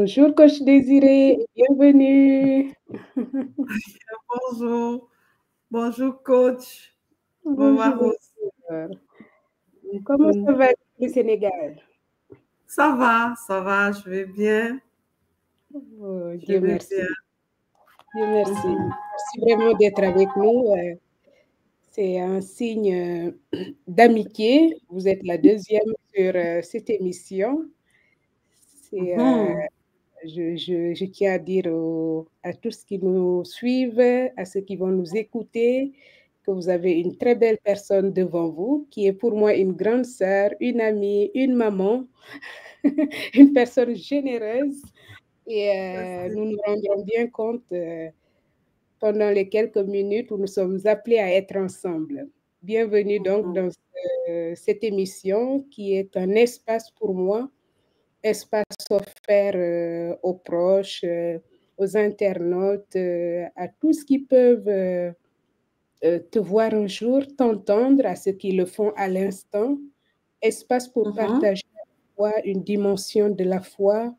Bonjour, coach Désiré, bienvenue. Bonjour, bonjour coach. Bonjour, Rose. comment ça va le Sénégal? Ça va, je vais bien. Oh, Dieu merci. Dieu merci. Merci vraiment d'être avec nous. C'est un signe d'amitié. Vous êtes la deuxième sur cette émission. Je tiens à dire à tous qui nous suivent, à ceux qui vont nous écouter, que vous avez une très belle personne devant vous, qui est pour moi une grande sœur, une amie, une maman, une personne généreuse. Et nous nous rendrons bien compte pendant les quelques minutes où nous sommes appelés à être ensemble. Bienvenue donc dans cette émission qui est un espace pour moi, espace offert aux proches, aux internautes, à tous qui peuvent te voir un jour, t'entendre, à ceux qui le font à l'instant. Espace pour partager une dimension de la foi,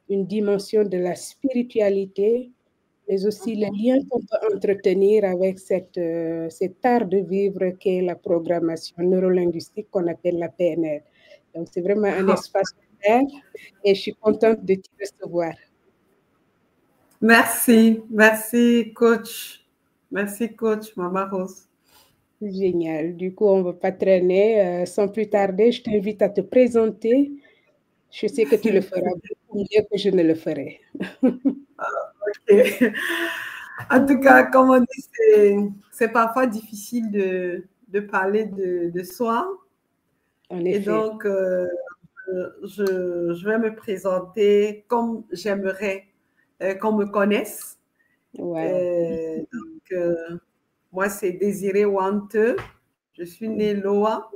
une dimension de la spiritualité, mais aussi le lien qu'on peut entretenir avec cet art de vivre qu'est la programmation neurolinguistique qu'on appelle la PNL. Donc, c'est vraiment un espace ouvert et je suis contente de t'y recevoir. Merci coach. Merci coach, Maman Rose. Génial. Du coup, on ne va pas traîner. Sans plus tarder, je t'invite à te présenter. Je sais que tu le feras beaucoup mieux que je ne le ferai. Ok. En tout cas, comme on dit, c'est parfois difficile de parler de soi. En effet. Et donc, je vais me présenter comme j'aimerais qu'on me connaisse. Wow. Moi, c'est Désiré Wante. Je suis née Loa.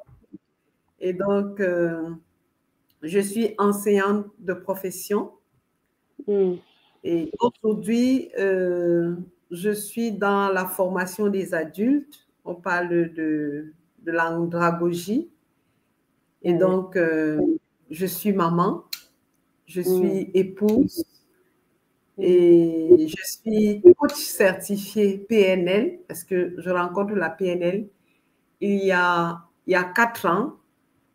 Et donc, je suis enseignante de profession. Et aujourd'hui, je suis dans la formation des adultes. On parle de l'andragogie. Et donc, je suis maman, je suis épouse et je suis coach certifié PNL parce que je rencontre la PNL il y a 4 ans.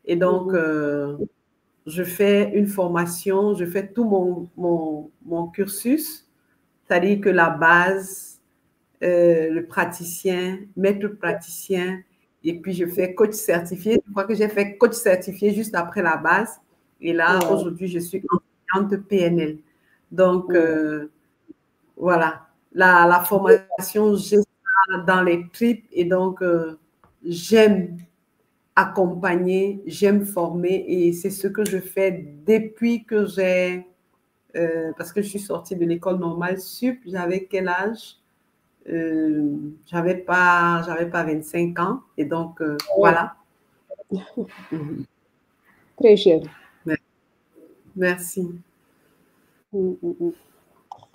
Et donc, je fais une formation, je fais tout mon cursus, c'est-à-dire que la base, le praticien, maître praticien, et puis je fais coach certifié. Je crois que j'ai fait coach certifié juste après la base. Et là, aujourd'hui, je suis enseignante PNL. Donc, voilà, la formation, j'ai ça dans les tripes et donc, j'aime accompagner, j'aime former et c'est ce que je fais depuis que j'ai, parce que je suis sortie de l'école normale sup, j'avais quel âge? J'avais pas 25 ans et donc voilà. Très jeune. Merci.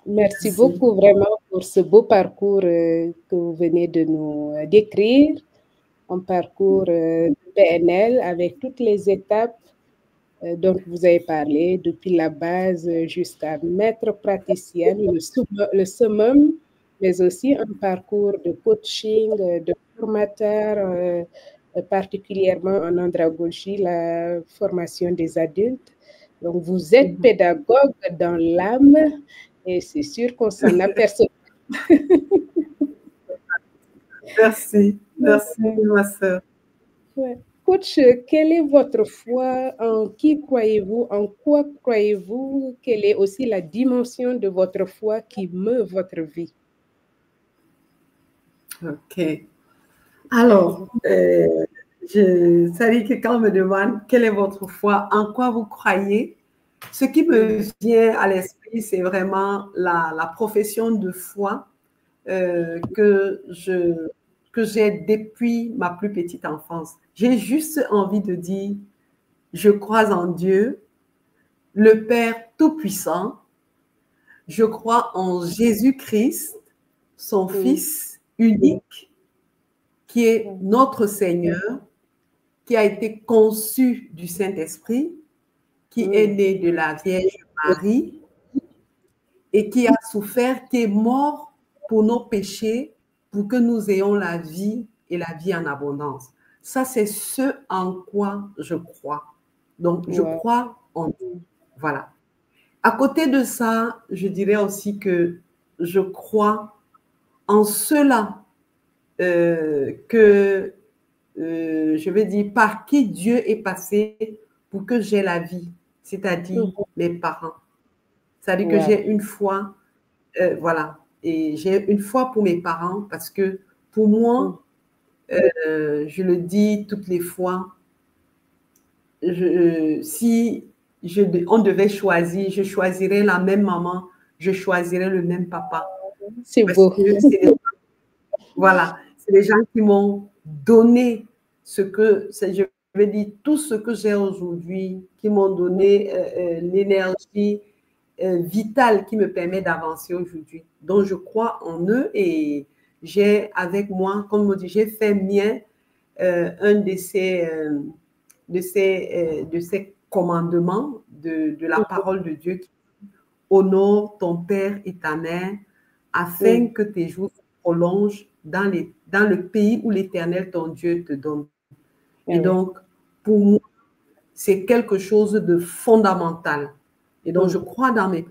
Merci beaucoup vraiment pour ce beau parcours que vous venez de nous décrire, un parcours de PNL avec toutes les étapes dont vous avez parlé, depuis la base jusqu'à maître praticienne, le summum, mais aussi un parcours de coaching, de formateur, particulièrement en andragogie, la formation des adultes. Donc, vous êtes pédagogue dans l'âme et c'est sûr qu'on s'en aperçoit. Merci ma sœur. Ouais. Coach, quelle est votre foi? En qui croyez-vous? En quoi croyez-vous? Quelle est aussi la dimension de votre foi qui meut votre vie? Ok. Alors, ça dit que quand on me demande quelle est votre foi, en quoi vous croyez, ce qui me vient à l'esprit, c'est vraiment la profession de foi que j'ai depuis ma plus petite enfance. J'ai juste envie de dire, je crois en Dieu, le Père Tout-Puissant, je crois en Jésus-Christ, son Fils unique, qui est notre Seigneur, qui a été conçu du Saint-Esprit, qui est né de la Vierge Marie, et qui a souffert, qui est mort pour nos péchés, pour que nous ayons la vie et la vie en abondance. Ça, c'est ce en quoi je crois. Donc, je crois en Dieu. Voilà. À côté de ça, je dirais aussi que je crois en cela que, je vais dire, par qui Dieu est passé pour que j'ai la vie, c'est-à-dire mes parents. C'est-à-dire que j'ai une foi, voilà, et j'ai une foi pour mes parents parce que pour moi, je le dis toutes les fois, si on devait choisir, je choisirais la même maman, je choisirais le même papa. C'est beau. Voilà, c'est les gens qui m'ont donné ce que, je vais dire, tout ce que j'ai aujourd'hui, qui m'ont donné l'énergie vitale qui me permet d'avancer aujourd'hui. Donc, je crois en eux et j'ai avec moi, comme on dit, j'ai fait mien un de ces commandements de la parole de Dieu qui dit « Honore ton père et ta mère afin que tes jours se prolongent dans le pays où l'Éternel, ton Dieu, te donne. » Et donc, pour moi, c'est quelque chose de fondamental. Et donc, je crois en mes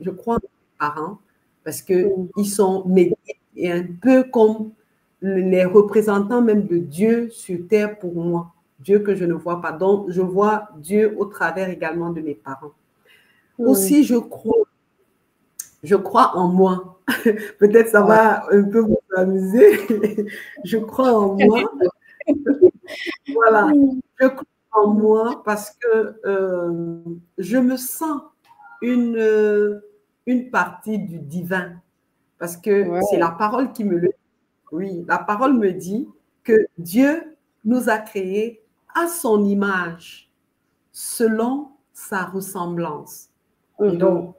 parents parce qu'ils sont mes guides et un peu comme les représentants même de Dieu sur terre pour moi. Dieu que je ne vois pas. Donc, je vois Dieu au travers également de mes parents. Aussi, je crois en moi. Peut-être ça va un peu vous amuser. Je crois en moi. Voilà. Je crois en moi parce que je me sens une partie du divin. Parce que c'est la parole qui me le dit. Oui, la parole me dit que Dieu nous a créés à son image, selon sa ressemblance. Et donc,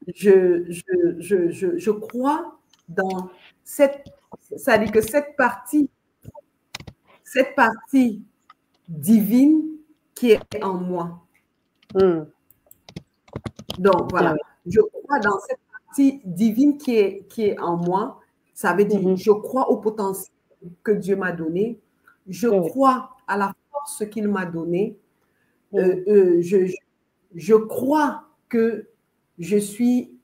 je crois dans ça dit que cette partie divine qui est en moi. Donc, voilà, je crois dans cette partie divine qui est en moi. Ça veut dire, je crois au potentiel que Dieu m'a donné. Je crois à la force qu'il m'a donnée. Je crois que je suis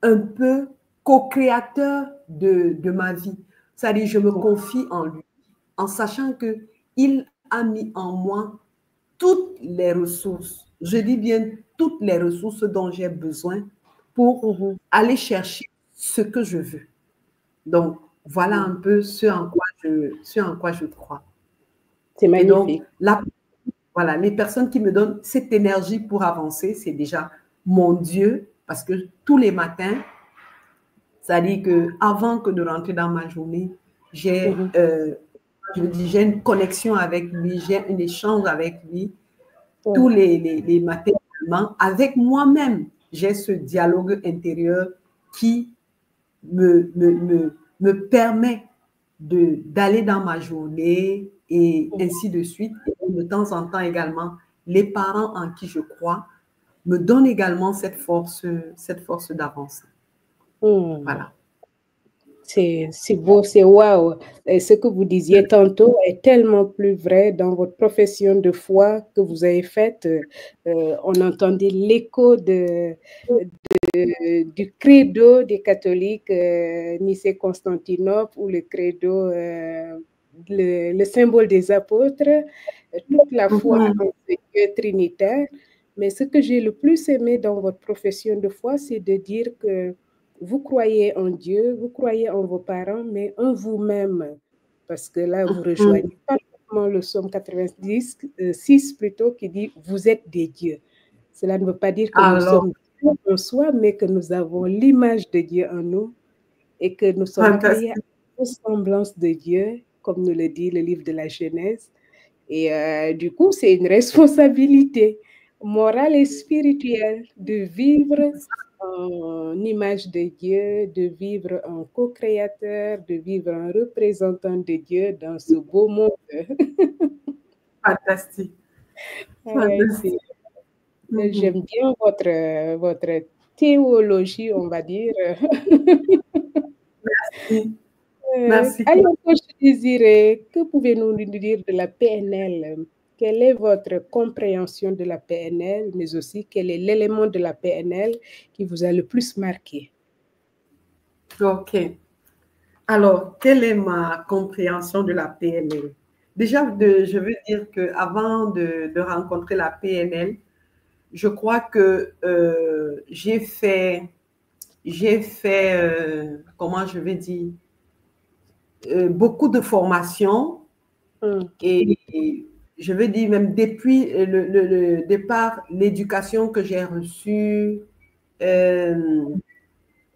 un peu co-créateur de ma vie. C'est-à-dire, je me confie en lui, en sachant qu'il a mis en moi toutes les ressources. Je dis bien toutes les ressources dont j'ai besoin pour aller chercher ce que je veux. Donc, voilà un peu ce en quoi je crois. C'est magnifique. Et donc, voilà, les personnes qui me donnent cette énergie pour avancer, c'est déjà mon Dieu, parce que tous les matins, c'est-à-dire qu'avant que de rentrer dans ma journée, j'ai une connexion avec lui, j'ai un échange avec lui. Tous les matins, avec moi-même, j'ai ce dialogue intérieur qui me permet d'aller dans ma journée et ainsi de suite. Et de temps en temps également, les parents en qui je crois me donnent également cette force d'avancer. Voilà. C'est beau, c'est waouh. Ce que vous disiez tantôt est tellement plus vrai dans votre profession de foi que vous avez faite. On entendait l'écho du credo des catholiques Nicée-Constantinople ou le credo, le symbole des apôtres, toute la foi en ce Dieu trinitaire. Mais ce que j'ai le plus aimé dans votre profession de foi, c'est de dire que vous croyez en Dieu, vous croyez en vos parents, mais en vous-même. Parce que là, vous rejoignez parfaitement le psaume 6 plutôt, qui dit « Vous êtes des dieux ». Cela ne veut pas dire que nous sommes Dieu en soi, mais que nous avons l'image de Dieu en nous et que nous sommes créés à la ressemblance de Dieu, comme nous le dit le livre de la Genèse. Et du coup, c'est une responsabilité morale et spirituelle de vivre en image de Dieu, de vivre en co-créateur, de vivre en représentant de Dieu dans ce beau monde. Fantastique. J'aime bien votre théologie, on va dire. Merci. Merci. Alors, je désirais, que pouvez-vous nous dire de la PNL? Quelle est votre compréhension de la PNL, mais aussi quel est l'élément de la PNL qui vous a le plus marqué? OK. Alors, quelle est ma compréhension de la PNL? Déjà, je veux dire qu'avant de rencontrer la PNL, je crois que j'ai fait, comment je vais dire, beaucoup de formations et je veux dire même depuis le départ, l'éducation que j'ai reçue,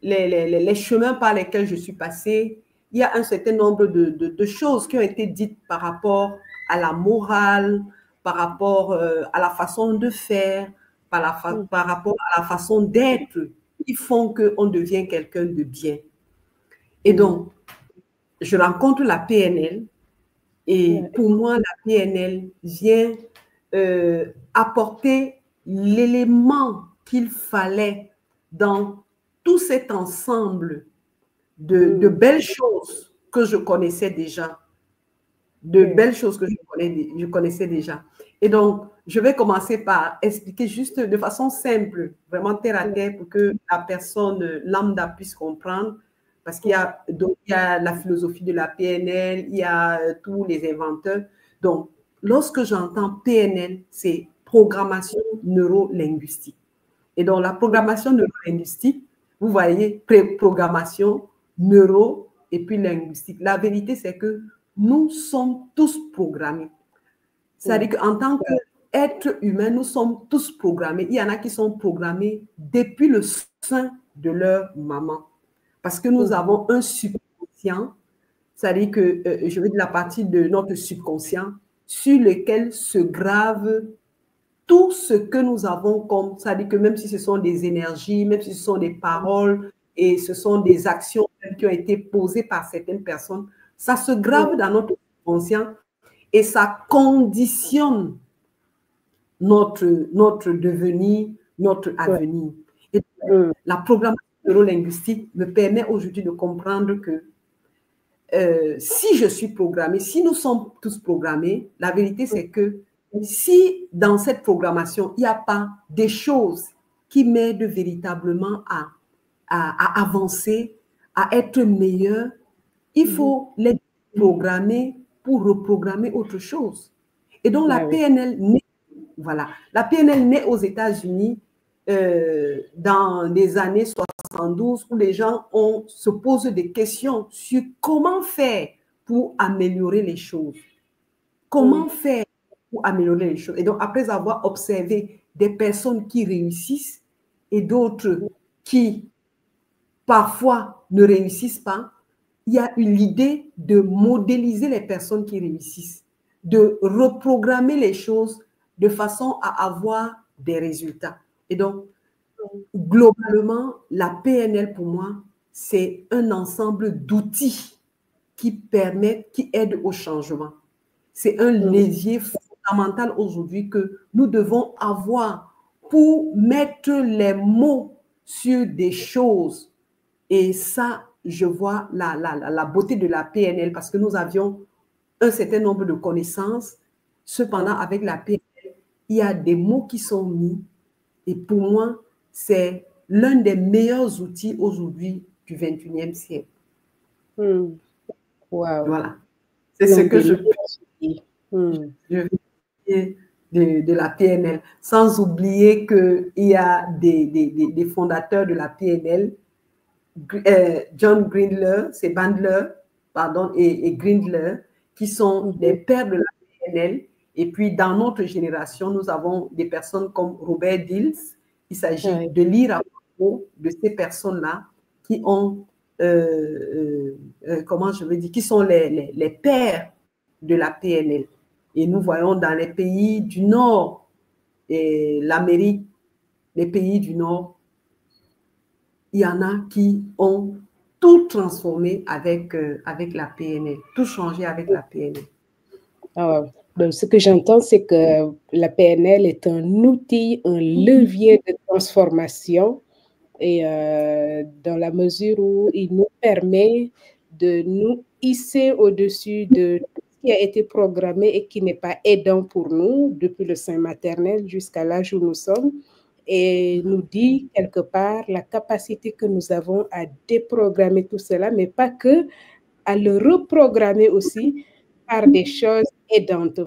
les chemins par lesquels je suis passée, il y a un certain nombre de choses qui ont été dites par rapport à la morale, par rapport à la façon de faire, par rapport à la façon d'être, qui font qu'on devient quelqu'un de bien. Et donc, je rencontre la PNL et pour moi, la PNL vient apporter l'élément qu'il fallait dans tout cet ensemble de belles choses que je connaissais déjà. De belles choses que je connaissais déjà. Et donc, je vais commencer par expliquer juste de façon simple, vraiment terre à terre, pour que la personne lambda puisse comprendre. Parce qu'il y a, la philosophie de la PNL, il y a tous les inventeurs. Donc, lorsque j'entends PNL, c'est programmation neuro-linguistique. Et donc, la programmation neuro-linguistique, vous voyez, pré-programmation, neuro et puis linguistique. La vérité, c'est que nous sommes tous programmés. C'est-à-dire qu'en tant qu'être humain, nous sommes tous programmés. Il y en a qui sont programmés depuis le sein de leur maman. Parce que nous avons un subconscient, c'est-à-dire que je veux dire la partie de notre subconscient sur lequel se grave tout ce que nous avons comme, c'est-à-dire que même si ce sont des énergies, même si ce sont des paroles et ce sont des actions qui ont été posées par certaines personnes, ça se grave dans notre conscient et ça conditionne notre devenir, notre avenir. Et la programmation neurolinguistique me permet aujourd'hui de comprendre que si je suis programmée, si nous sommes tous programmés, la vérité c'est que si dans cette programmation, il n'y a pas des choses qui m'aident véritablement à avancer, à être meilleur, il faut les programmer pour reprogrammer autre chose. Et donc, la PNL naît, voilà, la PNL naît aux États-Unis dans les années 72 où les gens se posent des questions sur comment faire pour améliorer les choses. Comment faire pour améliorer les choses. Et donc, après avoir observé des personnes qui réussissent et d'autres qui parfois ne réussissent pas, il y a eu l'idée de modéliser les personnes qui réussissent, de reprogrammer les choses de façon à avoir des résultats. Et donc, globalement, la PNL pour moi, c'est un ensemble d'outils qui permettent, qui aident au changement. C'est un levier fondamental aujourd'hui que nous devons avoir pour mettre les mots sur des choses. Et ça, je vois la beauté de la PNL parce que nous avions un certain nombre de connaissances. Cependant, avec la PNL, il y a des mots qui sont mis. Et pour moi, c'est l'un des meilleurs outils aujourd'hui du 21e siècle. Wow. Voilà. C'est ce que je veux dire de la PNL. Sans oublier qu'il y a des fondateurs de la PNL, John Grindler, c'est Bandler, pardon, et Grindler, qui sont des pères de la PNL. Et puis, dans notre génération, nous avons des personnes comme Robert Dills. Il s'agit de lire à propos de ces personnes-là qui ont, comment je veux dire, qui sont les pères de la PNL. Et nous voyons dans les pays du Nord, et l'Amérique, les pays du Nord, il y en a qui ont tout transformé avec la PNL, tout changé avec la PNL. Donc, ce que j'entends, c'est que la PNL est un outil, un levier de transformation Et dans la mesure où il nous permet de nous hisser au-dessus de tout ce qui a été programmé et qui n'est pas aidant pour nous depuis le sein maternel jusqu'à l'âge où nous sommes, et nous dit quelque part la capacité que nous avons à déprogrammer tout cela, mais pas que, à le reprogrammer aussi par des choses aidantes,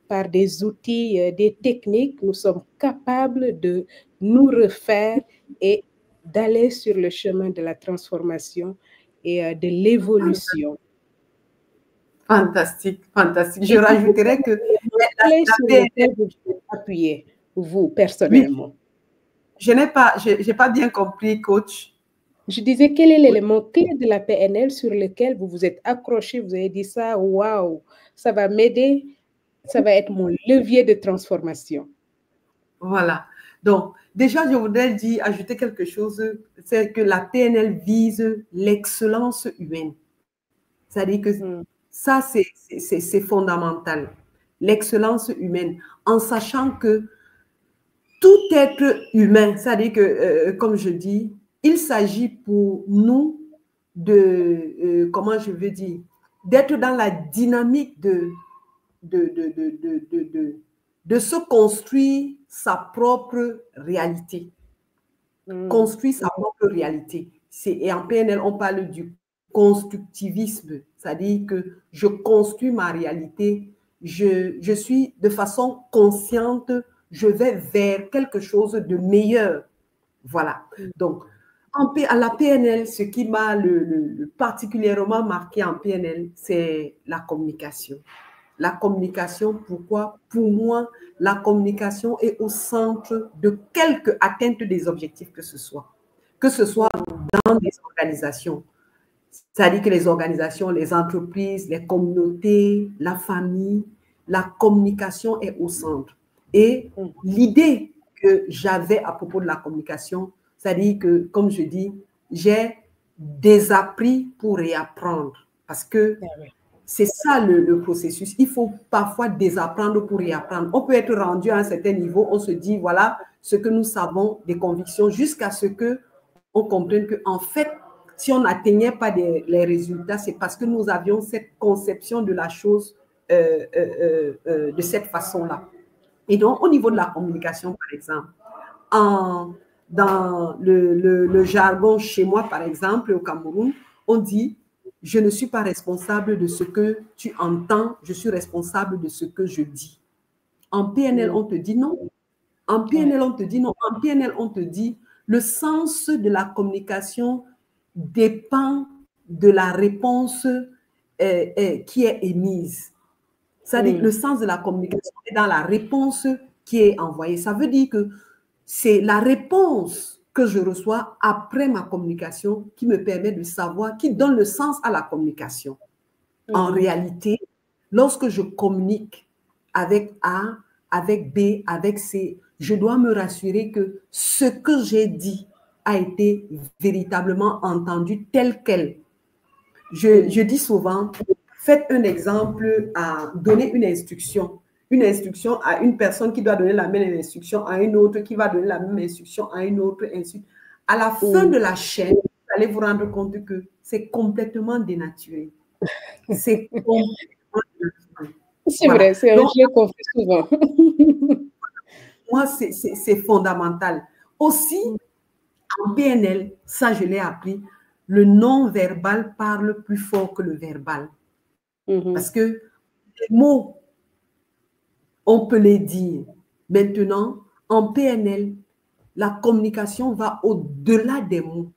par des outils, des techniques. Nous sommes capables de nous refaire et d'aller sur le chemin de la transformation et de l'évolution. Fantastique, fantastique. Je rajouterais que sur lequel vous êtes appuyé, vous, personnellement. Oui. Je n'ai pas bien compris, coach. Je disais, quel est l'élément clé de la PNL sur lequel vous vous êtes accroché, vous avez dit ça, waouh, ça va m'aider, ça va être mon levier de transformation. Voilà. Donc, déjà, je voudrais ajouter quelque chose, c'est que la PNL vise l'excellence humaine. C'est-à-dire que ça, c'est fondamental. L'excellence humaine, en sachant que tout être humain, c'est-à-dire que, comme je dis, il s'agit pour nous de, comment je veux dire, d'être dans la dynamique de se construire sa propre réalité. Construire sa propre réalité. Et en PNL, on parle du constructivisme, c'est-à-dire que je construis ma réalité, je suis de façon consciente, je vais vers quelque chose de meilleur. Voilà. Donc, à la PNL, ce qui m'a particulièrement marqué en PNL, c'est la communication. La communication, pourquoi? Pour moi, la communication est au centre de quelque atteinte des objectifs que ce soit dans des organisations. C'est-à-dire que les organisations, les entreprises, les communautés, la famille, la communication est au centre. Et l'idée que j'avais à propos de la communication, c'est-à-dire que, comme je dis, j'ai désappris pour réapprendre. Parce que c'est ça le processus. Il faut parfois désapprendre pour réapprendre. On peut être rendu à un certain niveau, on se dit, voilà ce que nous savons, des convictions, jusqu'à ce qu'on comprenne qu'en fait, si on n'atteignait pas les résultats, c'est parce que nous avions cette conception de la chose de cette façon-là. Et donc, au niveau de la communication, par exemple, dans le jargon chez moi, par exemple, au Cameroun, on dit « Je ne suis pas responsable de ce que tu entends, je suis responsable de ce que je dis. » En PNL, on te dit non. En PNL, on te dit non. En PNL, on te dit le sens de la communication dépend de la réponse qui est émise. C'est-à-dire que le sens de la communication est dans la réponse qui est envoyée. Ça veut dire que c'est la réponse que je reçois après ma communication qui me permet de savoir, qui donne le sens à la communication. En réalité, lorsque je communique avec A, avec B, avec C, je dois me rassurer que ce que j'ai dit a été véritablement entendu tel quel. Je dis souvent, faites un exemple à donner une instruction à une personne qui doit donner la même instruction à une autre, qui va donner la même instruction à une autre, ainsi. À la fin de la chaîne, vous allez vous rendre compte que c'est complètement dénaturé. C'est complètement dénaturé. C'est vrai, c'est un jeu qu'on fait souvent. Moi, c'est fondamental. Aussi, en PNL, ça je l'ai appris, le non-verbal parle plus fort que le verbal. Parce que les mots, on peut les dire. Maintenant, en PNL, la communication va au-delà des mots.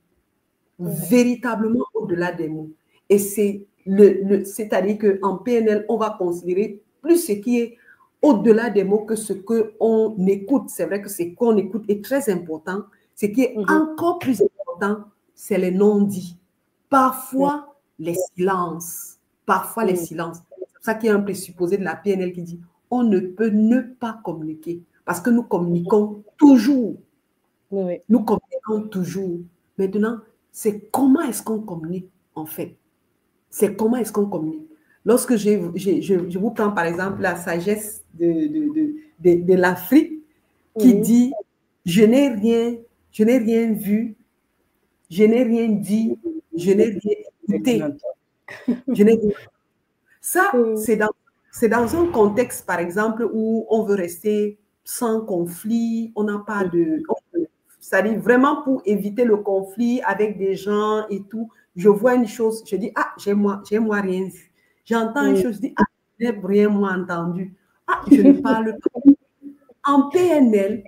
Véritablement au-delà des mots. Et c'est-à-dire qu'en PNL, on va considérer plus ce qui est au-delà des mots que ce qu'on écoute. C'est vrai que ce qu'on écoute est très important. Ce qui est encore plus important, c'est les non-dits. Parfois, les silences. Parfois, les silences. C'est ça qui est un présupposé de la PNL qui dit on ne peut ne pas communiquer parce que nous communiquons toujours. Nous communiquons toujours. Maintenant, c'est comment est-ce qu'on communique en fait. C'est comment est-ce qu'on communique. Lorsque je vous prends par exemple la sagesse de l'Afrique qui dit « Je n'ai rien je n'ai rien vu, je n'ai rien dit, je n'ai rien écouté. Je n'ai rien. Ça, c'est dans un contexte, par exemple, où on veut rester sans conflit, on n'a pas de... C'est-à-dire vraiment pour éviter le conflit avec des gens et tout. Je vois une chose, je dis, ah, j'ai moi rien vu. J'entends une chose, je dis, ah, je n'ai rien moi entendu. Ah, je ne parle pas. En PNL,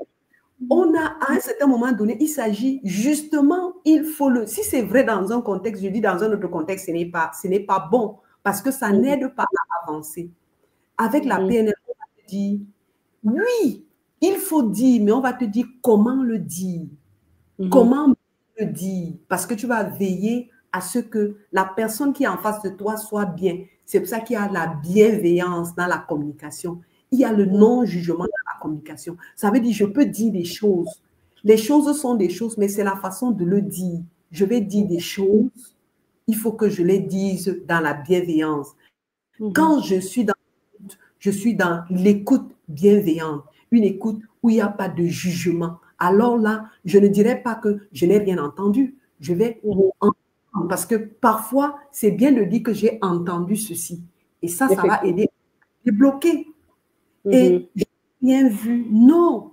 on a, à un certain moment donné, il s'agit justement, il faut le... Si c'est vrai dans un contexte, je dis dans un autre contexte, ce n'est pas bon parce que ça n'aide pas à avancer. Avec la PNL, on va te dire, oui, il faut dire, mais on va te dire comment le dire. Comment le dire? Parce que tu vas veiller à ce que la personne qui est en face de toi soit bien. C'est pour ça qu'il y a la bienveillance dans la communication. Il y a le non-jugement dans la communication. Ça veut dire, je peux dire des choses. Les choses sont des choses, mais c'est la façon de le dire. Je vais dire des choses, il faut que je les dise dans la bienveillance. Quand je suis dans l'écoute bienveillante, une écoute où il n'y a pas de jugement. Alors là, je ne dirais pas que je n'ai rien entendu. Je vais entendre, parce que parfois, c'est bien de dire que j'ai entendu ceci. Et ça va aider à débloquer. Et je n'ai rien vu. Non.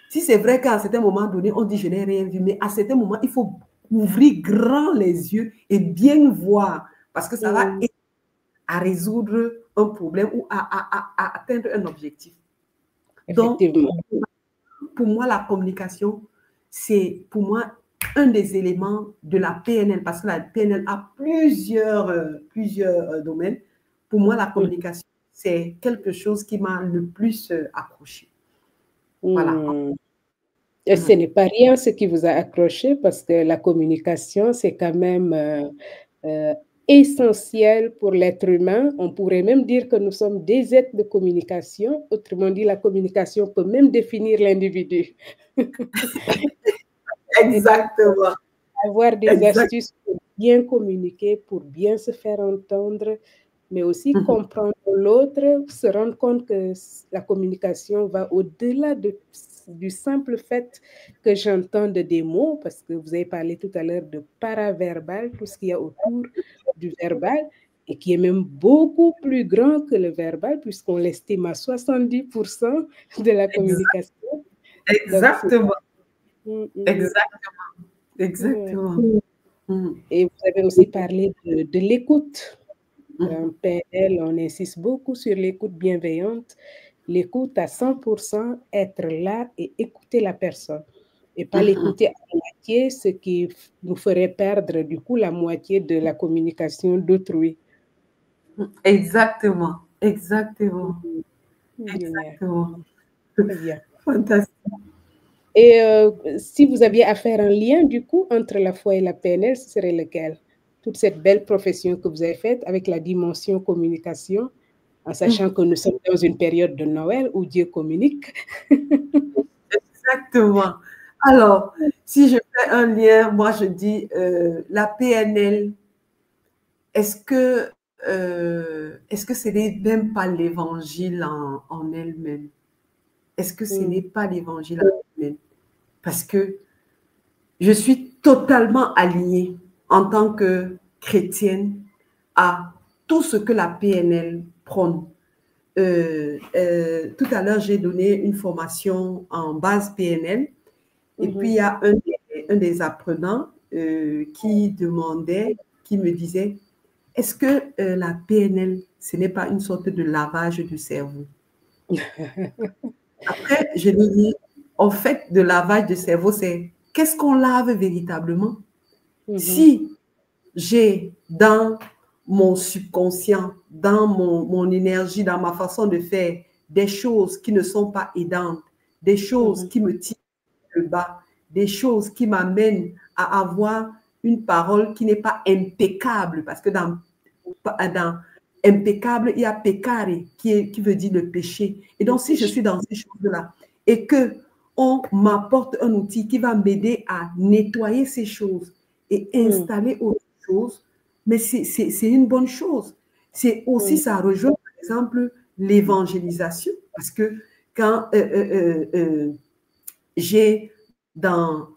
Si c'est vrai qu'à un certain moment donné, on dit je n'ai rien vu, mais à certains moments, il faut ouvrir grand les yeux et bien voir, parce que ça va aider à résoudre un problème ou à atteindre un objectif. Donc, pour moi, la communication, c'est pour moi un des éléments de la PNL, parce que la PNL a plusieurs domaines. Pour moi, la communication, c'est quelque chose qui m'a le plus accroché. Voilà. Et ce n'est pas rien ce qui vous a accroché, parce que la communication, c'est quand même essentiel pour l'être humain. On pourrait même dire que nous sommes des êtres de communication. Autrement dit, la communication peut même définir l'individu. Exactement. Avoir des astuces pour bien communiquer, pour bien se faire entendre, mais aussi comprendre l'autre, se rendre compte que la communication va au-delà du simple fait que j'entende des mots, parce que vous avez parlé tout à l'heure de paraverbal, tout ce qu'il y a autour du verbal, et qui est même beaucoup plus grand que le verbal, puisqu'on l'estime à 70% de la communication. Exactement. Exactement. Et vous avez aussi parlé de l'écoute. En PNL, on insiste beaucoup sur l'écoute bienveillante. L'écoute à 100%, être là et écouter la personne. Et pas l'écouter à moitié, ce qui nous ferait perdre du coup la moitié de la communication d'autrui. Exactement. Exactement. Très bien. Fantastique. Et si vous aviez à faire un lien du coup entre la foi et la PNL, ce serait lequel? Toute cette belle profession que vous avez faite avec la dimension communication, en sachant que nous sommes dans une période de Noël où Dieu communique. Exactement. Alors, si je fais un lien, moi je dis la PNL, est-ce que ce n'est même pas l'évangile en elle-même? Est-ce que ce n'est pas l'évangile en elle-même? Parce que je suis totalement alignée en tant que chrétienne à tout ce que la PNL prône. Tout à l'heure, j'ai donné une formation en base PNL. Et puis, il y a un des apprenants qui me disait, est-ce que la PNL, ce n'est pas une sorte de lavage du cerveau? Après, je lui dis, en fait, de lavage de cerveau, c'est qu'est-ce qu'on lave véritablement? Si j'ai dans mon subconscient, dans mon énergie, dans ma façon de faire, des choses qui ne sont pas aidantes, des choses qui me tirent le bas, des choses qui m'amènent à avoir une parole qui n'est pas impeccable, parce que dans impeccable, il y a peccare, qui veut dire le péché. Et donc, si je suis dans ces choses-là, et qu'on m'apporte un outil qui va m'aider à nettoyer ces choses et installer autre chose, mais c'est une bonne chose. C'est aussi, ça rejoint, par exemple, l'évangélisation, parce que quand j'ai dans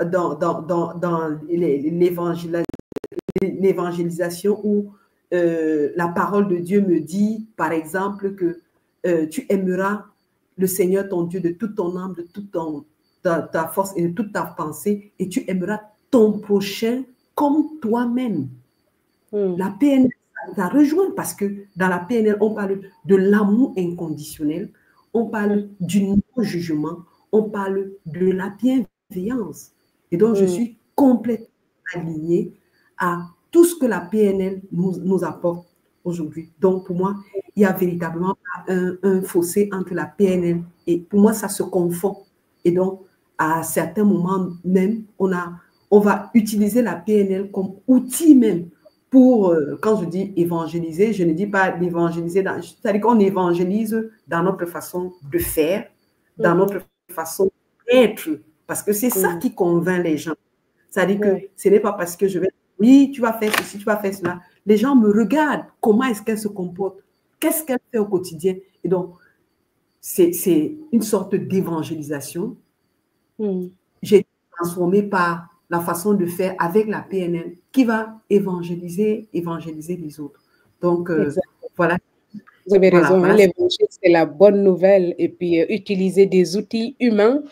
l'évangélisation où la parole de Dieu me dit, par exemple, que tu aimeras le Seigneur ton Dieu de toute ton âme, de toute ta force et de toute ta pensée, et tu aimeras ton prochain comme toi-même. La PNL, ça rejoint parce que dans la PNL, on parle de l'amour inconditionnel, on parle du non-jugement, on parle de la bienveillance. Et donc, je suis complètement alignée à tout ce que la PNL nous apporte aujourd'hui. Donc, pour moi, il y a véritablement un fossé entre la PNL et pour moi, ça se confond. Et donc, à certains moments même, on va utiliser la PNL comme outil même pour, quand je dis évangéliser, je ne dis pas d'évangéliser, c'est-à-dire qu'on évangélise dans notre façon de faire, dans notre façon d'être, parce que c'est ça qui convainc les gens. C'est-à-dire que ce n'est pas parce que je vais, oui, tu vas faire ceci, tu vas faire cela. Les gens me regardent, comment est-ce qu'elle se comporte, qu'est-ce qu'elle fait au quotidien. Et donc, c'est une sorte d'évangélisation. J'ai été transformée par la façon de faire avec la PNL qui va évangéliser les autres. Donc, voilà. Vous avez raison, voilà. L'évangile, c'est la bonne nouvelle. Et puis, utiliser des outils humains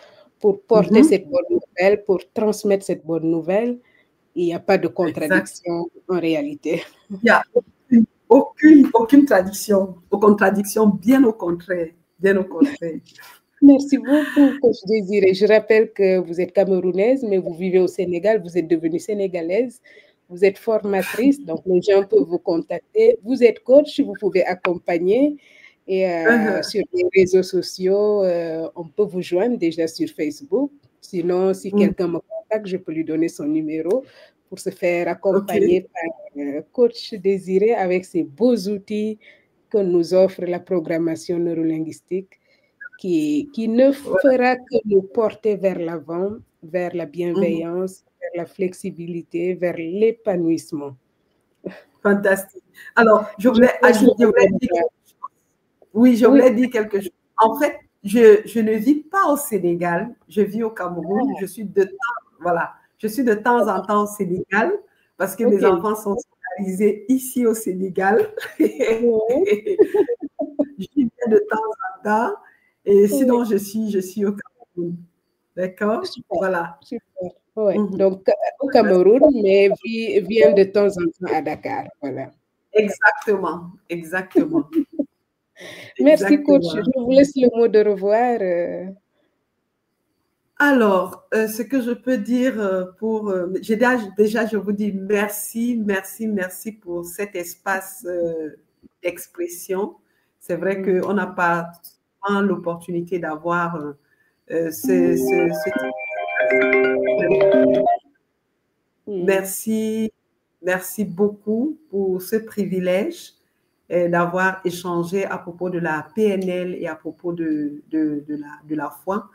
pour porter cette bonne nouvelle, pour transmettre cette bonne nouvelle. Il n'y a pas de contradiction en réalité. Il n'y a aucune contradiction, bien au contraire. Bien au contraire. Merci beaucoup, Coach Désiré. Je rappelle que vous êtes camerounaise, mais vous vivez au Sénégal, vous êtes devenue sénégalaise, vous êtes formatrice, donc les gens peuvent vous contacter. Vous êtes coach, vous pouvez accompagner. Et sur les réseaux sociaux, on peut vous joindre déjà sur Facebook. Sinon, si quelqu'un me contacte, je peux lui donner son numéro pour se faire accompagner par Coach Désiré avec ces beaux outils que nous offre la programmation neurolinguistique. Qui ne fera que nous porter vers l'avant, vers la bienveillance, vers la flexibilité, vers l'épanouissement. Fantastique. Alors, je voulais dire quelque chose. Oui, je voulais dire quelque chose. En fait, je ne vis pas au Sénégal, je vis au Cameroun. Je suis de temps en temps au Sénégal parce que mes enfants sont scolarisés ici au Sénégal. Je viens de temps en temps. Et sinon, je suis au Cameroun. D'accord? Voilà. Super. Ouais. Donc, au Cameroun, mais vient de temps en temps à Dakar. Voilà. Exactement. Exactement. Merci, coach. Je vous laisse le mot de revoir. Alors, ce que je peux dire déjà, je vous dis merci pour cet espace d'expression. C'est vrai qu'on n'a pas l'opportunité d'avoir Merci beaucoup pour ce privilège d'avoir échangé à propos de la PNL et à propos de la foi.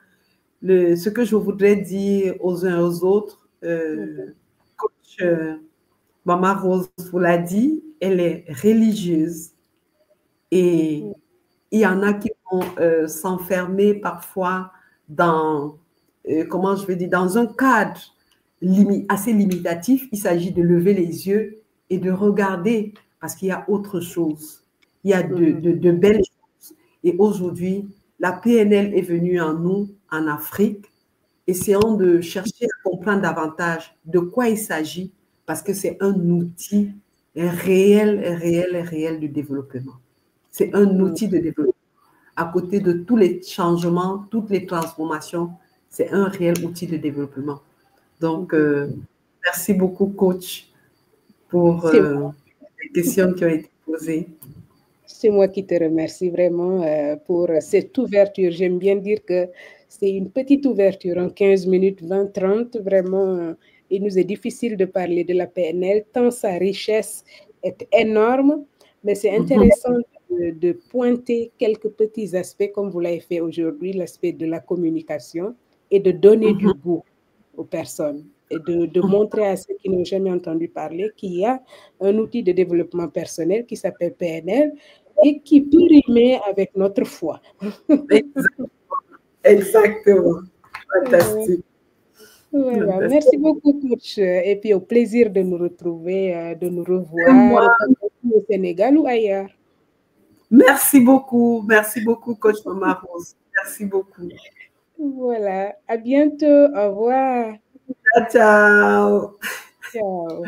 Ce que je voudrais dire aux uns et aux autres, coach Maman Rose vous l'a dit, elle est religieuse et il y en a qui vont s'enfermer parfois dans, comment je vais dire, dans un cadre assez limitatif. Il s'agit de lever les yeux et de regarder parce qu'il y a autre chose. Il y a de belles choses. Et aujourd'hui, la PNL est venue en nous, en Afrique. Essayons de chercher à comprendre davantage de quoi il s'agit parce que c'est un outil réel de développement. C'est un outil de développement. À côté de tous les changements, toutes les transformations, c'est un réel outil de développement. Donc, merci beaucoup, coach, pour les questions qui ont été posées. C'est moi qui te remercie vraiment pour cette ouverture. J'aime bien dire que c'est une petite ouverture en 15 minutes, 20, 30. Vraiment, il nous est difficile de parler de la PNL tant sa richesse est énorme, mais c'est intéressant de pointer quelques petits aspects comme vous l'avez fait aujourd'hui, l'aspect de la communication et de donner du goût aux personnes et de montrer à ceux qui n'ont jamais entendu parler qu'il y a un outil de développement personnel qui s'appelle PNL et qui peut rimer avec notre foi. Exactement. Fantastique. Voilà, merci beaucoup, coach. Et puis au plaisir de nous retrouver, de nous revoir au Sénégal ou ailleurs. Merci beaucoup, coach Mama Rose. Merci beaucoup. Voilà, à bientôt, au revoir. Ciao, ciao. Ciao.